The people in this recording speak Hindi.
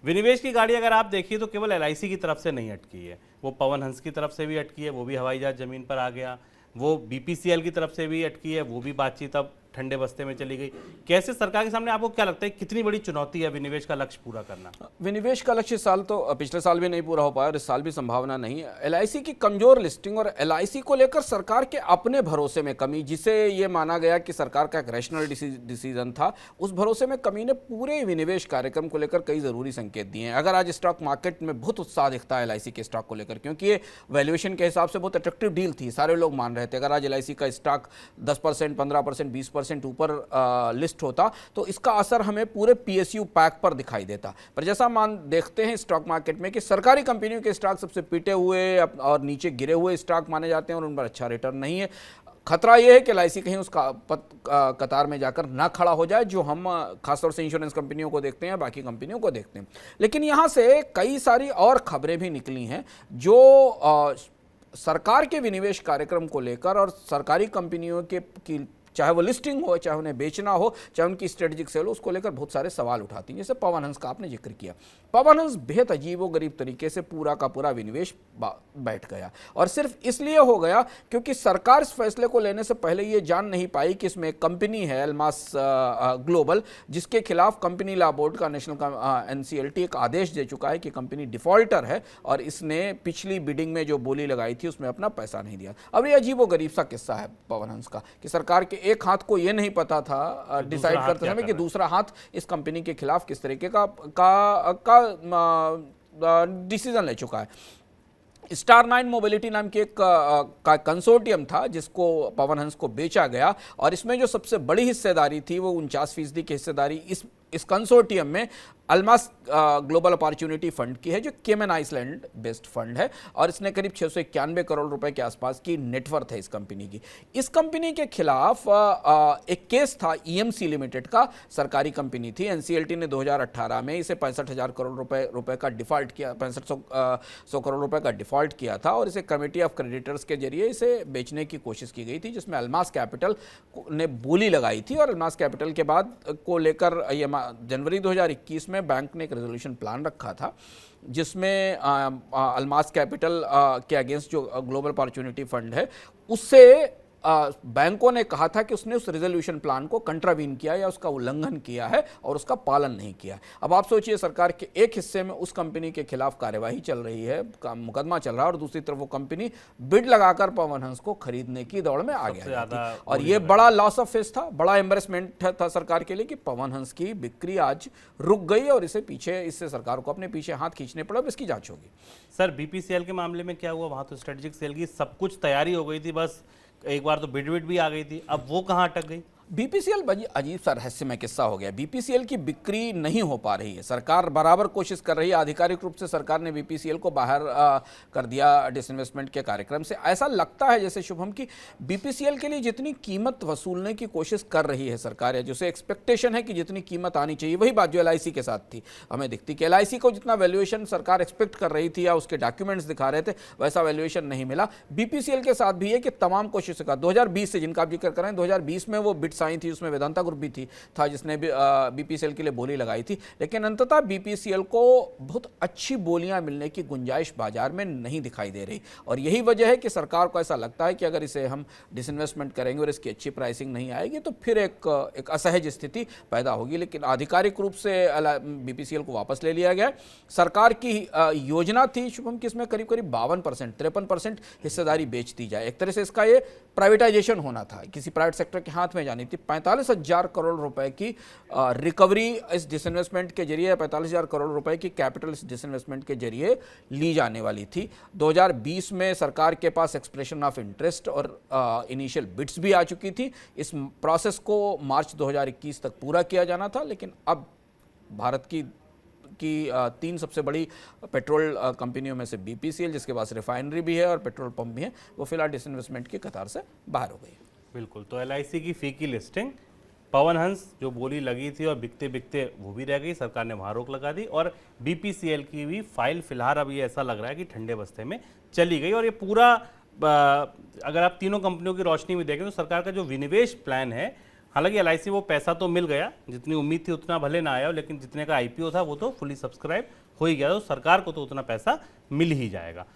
विनिवेश की गाड़ी अगर आप देखिए तो केवल एलआईसी की तरफ से नहीं अटकी है, वो पवन हंस की तरफ से भी अटकी है, वो भी हवाई जहाज जमीन पर आ गया। वो बीपीसीएल की तरफ से भी अटकी है, वो भी बातचीत अब ठंडे बस्ते में चली गई। कैसे सरकार के सामने आपको क्या लगता है कितनी बड़ी चुनौती है विनिवेश का लक्ष्य पूरा करना? विनिवेश का लक्ष्य इस साल तो पिछले साल भी नहीं पूरा हो पाया और इस साल भी संभावना नहीं है। एलआईसी की कमजोर लिस्टिंग और एलआईसी को लेकर सरकार के अपने भरोसे में कमी, जिसे ये माना गया कि सरकार का एक रैशनल डिसीजन था, उस भरोसे में कमी ने पूरे विनिवेश कार्यक्रम को लेकर कई जरूरी संकेत दिए हैं। अगर आज स्टॉक मार्केट में बहुत उत्साह दिखता है एलआईसी के स्टॉक को लेकर, क्योंकि ये वैल्यूएशन के हिसाब से बहुत अट्रैक्टिव डील थी, सारे लोग मान रहे थे। अगर आज एलआईसी का स्टॉक 10%, 15%, 20% ऊपर लिस्ट होता तो इसका असर हमें पूरे पीएसयू पैक पर दिखाई देता। पर जैसा देखते हैं स्टॉक मार्केट में कि सरकारी कंपनियों के स्टॉक सबसे पिटे हुए और नीचे गिरे हुए स्टॉक माने जाते हैं और उन पर अच्छा रिटर्न नहीं है। खतरा यह है कि एलआईसी कहीं उस कतार में जाकर ना खड़ा हो जाए, जो हम खासतौर से इंश्योरेंस कंपनियों को देखते हैं, बाकी कंपनियों को देखते हैं। लेकिन यहां से कई सारी और खबरें भी निकली हैं जो सरकार के विनिवेश कार्यक्रम को लेकर और सरकारी कंपनियों की चाहे वो लिस्टिंग हो, चाहे उन्हें बेचना हो, चाहे उनकी स्ट्रेटेजिक सेल हो, उसको लेकर बहुत सारे सवाल उठाती हैं। जैसे पवन हंस का आपने जिक्र किया, पवन हंस बेहद अजीबोगरीब तरीके से पूरा का पूरा विनिवेश बैठ गया, और सिर्फ इसलिए हो गया क्योंकि सरकार इस फैसले को लेने से पहले ये जान नहीं पाई कि इसमें एक कंपनी है अल्मास ग्लोबल, जिसके खिलाफ कंपनी लॉ बोर्ड का नेशनल एनसीएलटी एक आदेश दे चुका है कि कंपनी डिफॉल्टर है और इसने पिछली बिडिंग में जो बोली लगाई थी उसमें अपना पैसा नहीं दिया। अब ये अजीबोगरीब सा किस्सा है पवन हंस का कि सरकार के एक हाथ को यह नहीं पता था डिसाइड करते समय कि दूसरा हाथ इस कंपनी के खिलाफ किस तरीके का डिसीजन ले चुका है। स्टार 9 मोबिलिटी नाम की एक का कंसोर्टियम था जिसको पवन हंस को बेचा गया, और इसमें जो सबसे बड़ी हिस्सेदारी थी वो 49% की हिस्सेदारी इस कंसोर्टियम में अल्मास ग्लोबल अपॉर्चुनिटी फंड की है, जो केमन आइसलैंड बेस्ड फंड है, और इसने करीब 691 करोड़ रुपए के आसपास की नेटवर्थ है इस कंपनी की। इस कंपनी के खिलाफ एक केस था ईएमसी लिमिटेड का, सरकारी कंपनी थी। एनसीएलटी ने 2018 में इसे 65,000 करोड़ रुपए का डिफॉल्ट किया, 6500 करोड़ रुपए का डिफॉल्ट किया था, और इसे कमेटी ऑफ क्रेडिटर्स के जरिए इसे बेचने की कोशिश की गई थी, जिसमें अल्मास कैपिटल ने बोली लगाई थी। और अल्मास कैपिटल के बाद को लेकर जनवरी 2021 में बैंक ने एक रेजोल्यूशन प्लान रखा था, जिसमें अल्मास कैपिटल के अगेंस्ट जो ग्लोबल अपॉर्चुनिटी फंड है उससे बैंकों ने कहा था कि उसने उस रेजोल्यूशन प्लान को कंट्रावीन किया या उसका उल्लंघन किया है और उसका पालन नहीं किया। अब आप सोचिए, सरकार के एक हिस्से में उस कंपनी के खिलाफ कार्यवाही चल रही है, मुकदमा चल रहा है, और दूसरी तरफ वो कंपनी बिड लगाकर पवन हंस को खरीदने की दौड़ में आ गया। और ये बड़ा लॉस ऑफ फेस था, बड़ा एम्बेरसमेंट था सरकार के लिए कि पवन हंस की बिक्री आज रुक गई, और इससे सरकार को अपने पीछे हाथ खींचने पड़े। अब इसकी जांच होगी। सर, बीपीसीएल के मामले में क्या हुआ? वहां तो स्ट्रेटेजिक सेल की सब कुछ तैयारी हो गई थी, बस एक बार तो बिड भी आ गई थी, अब वो कहाँ अटक गई? बीपीसीएल अजीब सा रहस्यमय किस्सा हो गया। बीपीसीएल की बिक्री नहीं हो पा रही है, सरकार बराबर कोशिश कर रही है। आधिकारिक रूप से सरकार ने बीपीसीएल को बाहर कर दिया डिसइन्वेस्टमेंट के कार्यक्रम से। ऐसा लगता है जैसे शुभम की बीपीसीएल के लिए जितनी कीमत वसूलने की कोशिश कर रही है सरकार, या जैसे एक्सपेक्टेशन है कि जितनी कीमत आनी चाहिए, वही बात जो एलआईसी के साथ थी हमें दिखती कि एलआईसी को जितना वैल्यूएशन सरकार एक्सपेक्ट कर रही थी या उसके डॉक्यूमेंट्स दिखा रहे थे, वैसा वैल्यूएशन नहीं मिला। बीपीसीएल के साथ भी है कि तमाम कोशिशों का 2020 से, जिनका आप जिक्र करें, 2020 में वो बिड्स आई थी, उसमें वेदांता ग्रुप भी था जिसने बीपीसीएल के लिए बोली लगाई थी, लेकिन अंततः बीपीसीएल को बहुत अच्छी बोलियां मिलने की गुंजाइश बाजार में नहीं दिखाई दे रही। और यही वजह है कि सरकार को ऐसा लगता है कि अगर इसे हम डिसइन्वेस्टमेंट करेंगे और इसकी अच्छी प्राइसिंग नहीं आएगी तो फिर एक असहज स्थिति पैदा होगी। लेकिन आधिकारिक रूप से बीपीसीएल को वापस ले लिया गया। सरकार की योजना थी शुभम कि इसमें करीब करीब 52%, 53% हिस्सेदारी बेच दी जाए। एक तरह से इसका ये प्राइवेटाइजेशन होना था, किसी प्राइवेट सेक्टर के हाथ में जानी थी। 45,000 करोड़ रुपए की रिकवरी इस डिसइन्वेस्टमेंट के जरिए, 45,000 करोड़ रुपए की कैपिटल इस डिसइन्वेस्टमेंट के जरिए ली जाने वाली थी। 2020 में सरकार के पास एक्सप्रेशन ऑफ इंटरेस्ट और इनिशियल बिड्स भी आ चुकी थी। इस प्रोसेस को मार्च 2021 तक पूरा किया जाना था, लेकिन अब भारत की 3 सबसे बड़ी पेट्रोल कंपनियों में से बीपीसीएल, जिसके पास रिफाइनरी भी है और पेट्रोल पंप भी है, वो फिलहाल डिसइन्वेस्टमेंट की कतार से बाहर हो गई। बिल्कुल, तो एलआईसी की फी की लिस्टिंग, पवन हंस जो बोली लगी थी और बिकते बिकते वो भी रह गई, सरकार ने वहाँ रोक लगा दी, और बीपीसीएल की भी फाइल फिलहाल अब ये ऐसा लग रहा है कि ठंडे बस्ते में चली गई। और ये पूरा अगर आप तीनों कंपनियों की रोशनी में देखें तो सरकार का जो विनिवेश प्लान है, हालांकि एलआईसी वो पैसा तो मिल गया, जितनी उम्मीद थी उतना भले ना आया हो, लेकिन जितने का आईपीओ था वो तो फुली सब्सक्राइब हो ही गया, तो सरकार को तो उतना पैसा मिल ही जाएगा।